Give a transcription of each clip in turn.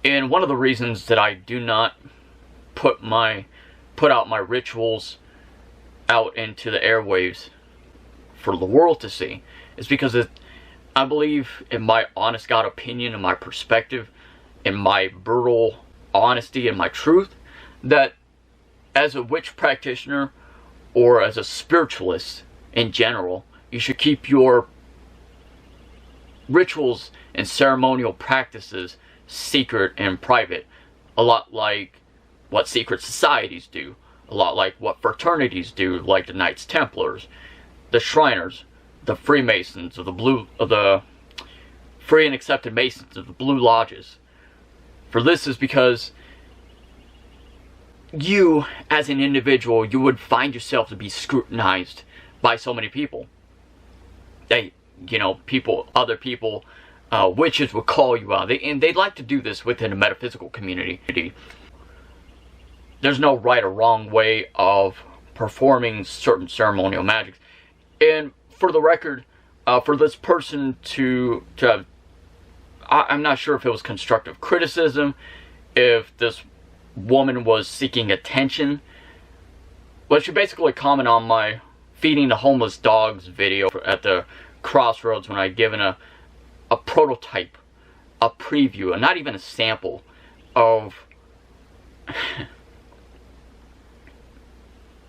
And one of the reasons that I do not put out my rituals out into the airwaves for the world to see is because I believe, in my honest God opinion, in my perspective, in my brutal honesty and my truth, that as a witch practitioner or as a spiritualist in general, you should keep your rituals and ceremonial practices secret and private. A lot like what secret societies do. A lot like what fraternities do, like the Knights Templars, the Shriners, the Freemasons, of the Free and Accepted Masons of the Blue Lodges. For this is because you, as an individual, you would find yourself to be scrutinized by so many people. Other people, witches would call you out. And they'd like to do this within the metaphysical community. There's no right or wrong way of performing certain ceremonial magics. And for the record, for this person to have, I'm not sure if it was constructive criticism, if this woman was seeking attention, but she basically commented on my feeding the homeless dogs video at the crossroads when I had given a prototype, a preview, and not even a sample of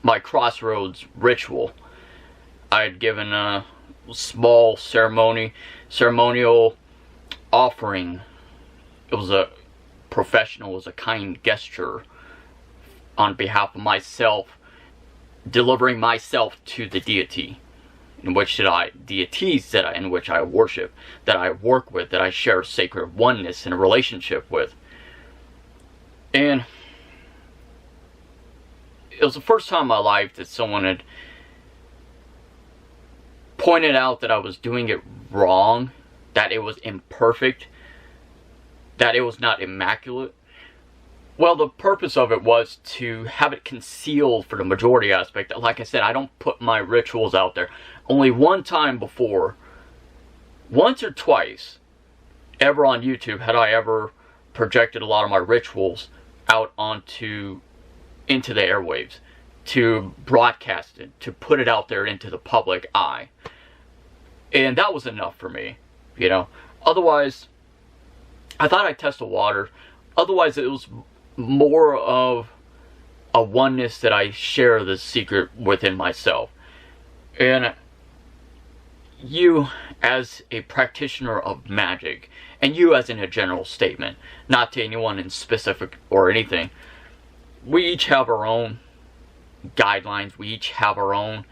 my crossroads ritual. I had given a small ceremonial offering. It was a professional, it was a kind gesture on behalf of myself, delivering myself to the deity in which deities in which I worship, that I work with, that I share sacred oneness in a relationship with. And it was the first time in my life that someone had pointed out that I was doing it wrong, that it was imperfect, that it was not immaculate. Well, the purpose of it was to have it concealed for the majority aspect. Like I said, I don't put my rituals out there. Only one time before, once or twice, ever on YouTube, had I ever projected a lot of my rituals out into the airwaves, to broadcast it, to put it out there into the public eye. And that was enough for me, Otherwise, I thought I'd test the water. Otherwise, it was more of a oneness that I share the secret within myself. And you, as a practitioner of magic, and you as in a general statement, not to anyone in specific or anything, we each have our own guidelines. We each have our own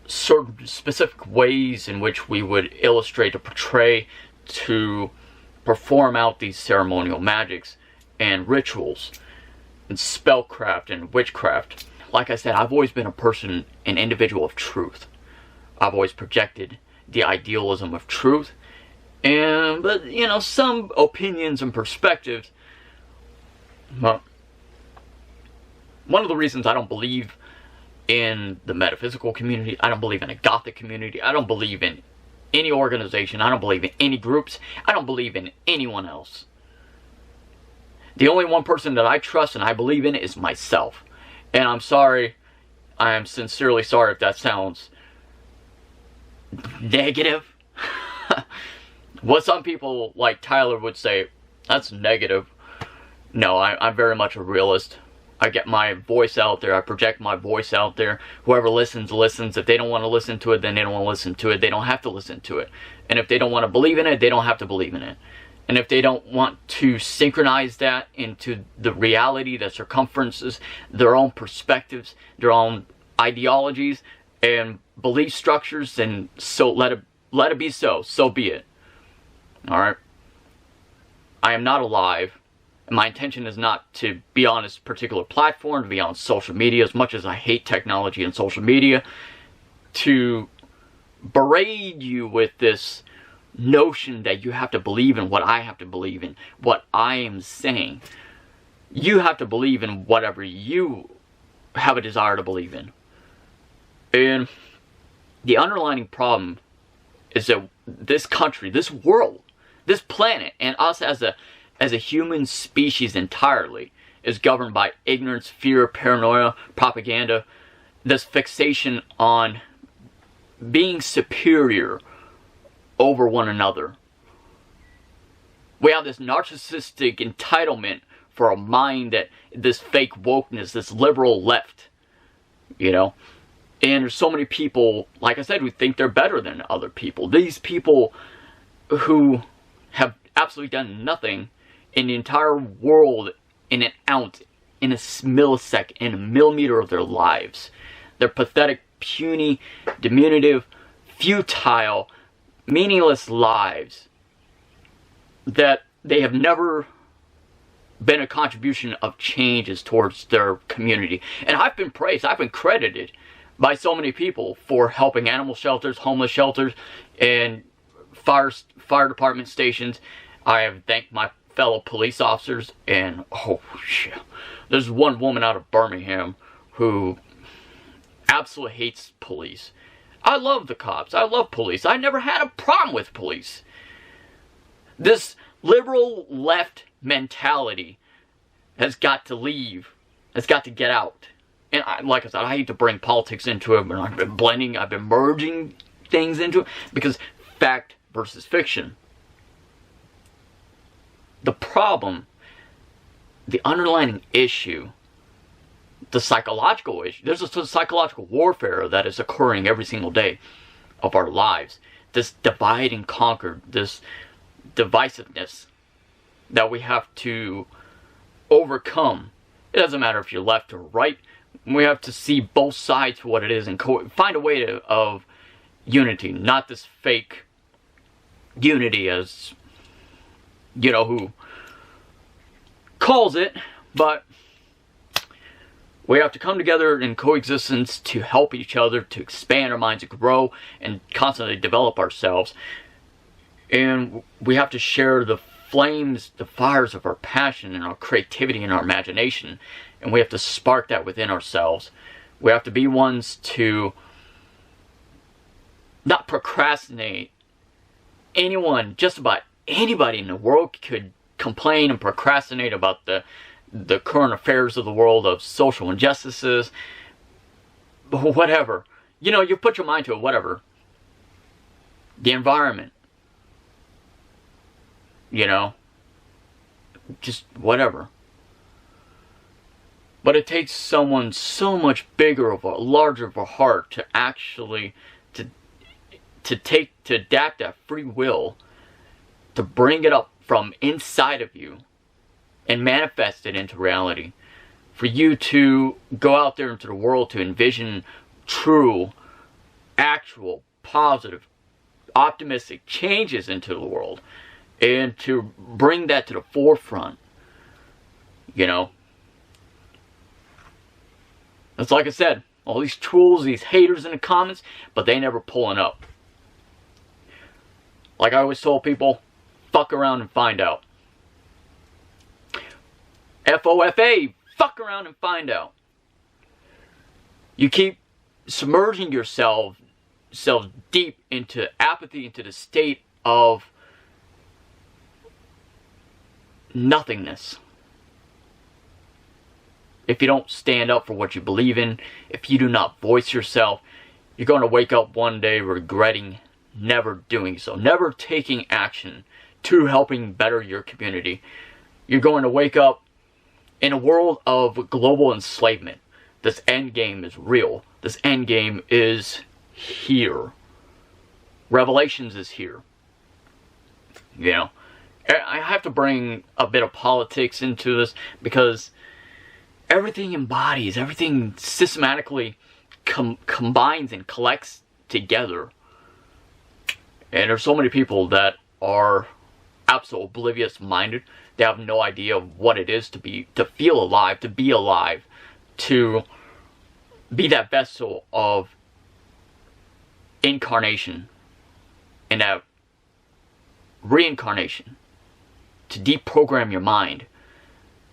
certain specific ways in which we would illustrate or portray to perform out these ceremonial magics and rituals and spellcraft and witchcraft. Like I said, I've always been an individual of truth. I've always projected the idealism of truth. But some opinions and perspectives. Well, one of the reasons I don't believe in the metaphysical community, I don't believe in a Gothic community, I don't believe in any organization, I don't believe in any groups, I don't believe in anyone else. The only one person that I trust and I believe in is myself. And I'm sorry, I am sincerely sorry if that sounds negative. What some people like Tyler would say, that's negative. No, I'm very much a realist. I get my voice out there. I project my voice out there. Whoever listens, listens. If they don't want to listen to it, then they don't want to listen to it. They don't have to listen to it. And if they don't want to believe in it, they don't have to believe in it. And if they don't want to synchronize that into the reality, the circumferences, their own perspectives, their own ideologies and belief structures, then so let it be so. So be it. Alright? I am not alive. My intention is not to be on this particular platform, to be on social media, as much as I hate technology and social media, to berate you with this notion that you have to believe in what I have to believe in, what I am saying. You have to believe in whatever you have a desire to believe in. And the underlying problem is that this country, this world This planet and us as a human species entirely is governed by ignorance, fear, paranoia, propaganda, this fixation on being superior over one another. We have this narcissistic entitlement for a mind that this fake wokeness, this liberal left, you know. And there's so many people, like I said, who think they're better than other people. These people who have absolutely done nothing in the entire world in an ounce, in a millisecond, in a millimeter of their lives. They're pathetic, puny, diminutive, futile, meaningless lives that they have never been a contribution of changes towards their community. And I've been praised, I've been credited by so many people for helping animal shelters, homeless shelters, and fire department stations. I have thanked my fellow police officers, and oh shit, there's one woman out of Birmingham who absolutely hates police. I love the cops, I love police, I never had a problem with police. This liberal left mentality has got to leave, has got to get out. And like I said, I hate to bring politics into it, but I've been merging things into it, because fact versus fiction. The problem, the underlying issue, the psychological issue, there's a psychological warfare that is occurring every single day of our lives. This divide and conquer, this divisiveness that we have to overcome. It doesn't matter if you're left or right. We have to see both sides for what it is and find a way of unity, not this fake unity as, you know, who calls it, but we have to come together in coexistence to help each other, to expand our minds, to grow, and constantly develop ourselves. And we have to share the flames, the fires of our passion and our creativity and our imagination. And we have to spark that within ourselves. We have to be ones to not procrastinate. Anyone, just about anybody in the world could complain and procrastinate about the current affairs of the world, of social injustices, whatever. You know, you put your mind to it, whatever. The environment. You know, just whatever. But it takes someone so much bigger of a larger of a heart to actually to adapt that free will, to bring it up from inside of you and manifest it into reality. For you to go out there into the world to envision true, actual, positive, optimistic changes into the world. And to bring that to the forefront, you know. It's like I said, all these trolls, these haters in the comments, but they never pulling up. Like I always told people, fuck around and find out. F-O-F-A, fuck around and find out. You keep submerging yourself deep into apathy, into the state of nothingness. If you don't stand up for what you believe in, if you do not voice yourself, you're going to wake up one day regretting never doing so, never taking action to helping better your community. You're going to wake up in a world of global enslavement. This endgame is real. This endgame is here. Revelations is here. You know, I have to bring a bit of politics into this because everything embodies, everything systematically combines and collects together. And there's so many people that are absolutely oblivious minded. They have no idea what it is to feel alive, to be alive, to be that vessel of incarnation and that reincarnation, to deprogram your mind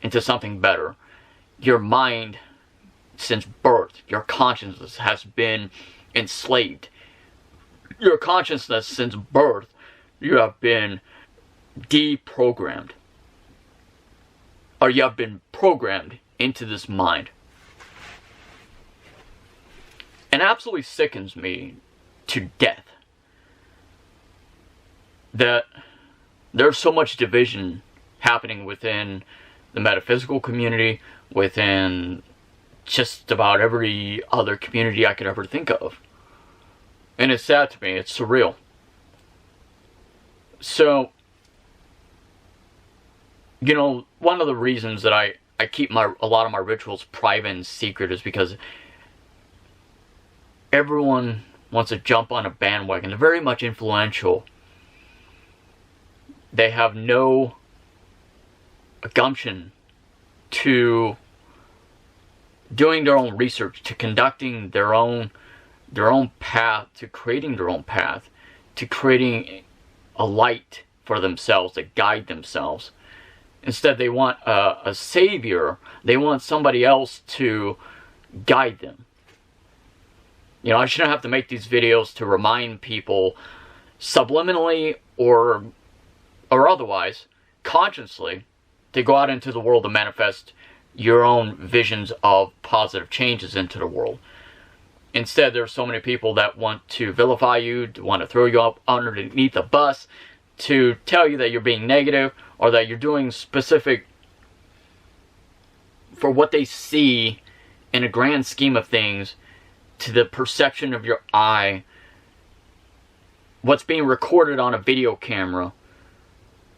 into something better. Your mind, since birth, your consciousness has been enslaved. Your consciousness, since birth, you have been deprogrammed. Or you have been programmed into this mind. And absolutely sickens me to death that there's so much division happening within the metaphysical community, within just about every other community I could ever think of. And it's sad to me. It's surreal. So, you know, one of the reasons that I keep a lot of my rituals private and secret is because everyone wants to jump on a bandwagon. They're very much influential. They have no gumption to doing their own research, to conducting their own path, to creating their own path, to creating a light for themselves, to guide themselves. Instead, they want a savior. They want somebody else to guide them. You know, I shouldn't have to make these videos to remind people subliminally or otherwise, consciously, to go out into the world to manifest your own visions of positive changes into the world. Instead, there are so many people that want to vilify you, want to throw you up underneath a bus, to tell you that you're being negative, or that you're doing specific for what they see in a grand scheme of things, to the perception of your eye, what's being recorded on a video camera,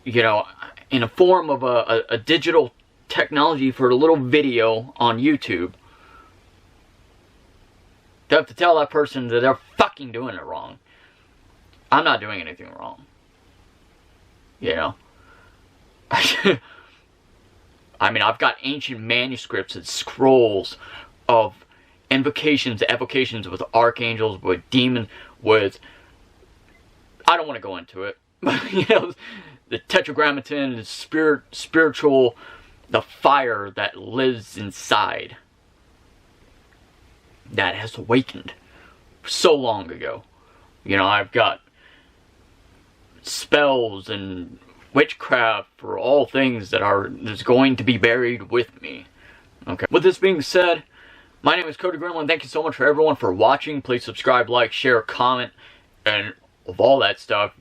you know, in a form of a digital technology for a little video on YouTube. They have to tell that person that they're fucking doing it wrong. I'm not doing anything wrong. You know? I mean, I've got ancient manuscripts and scrolls of invocations, evocations with archangels, with demons, with... I don't want to go into it. But, you know, the tetragrammaton, the spiritual, the fire that lives inside, that has awakened so long ago. You know, I've got spells and witchcraft for all things that's going to be buried with me. Okay. With this being said, my name is Cody Gremlin. Thank you so much for everyone for watching. Please subscribe, like, share, comment, and of all that stuff.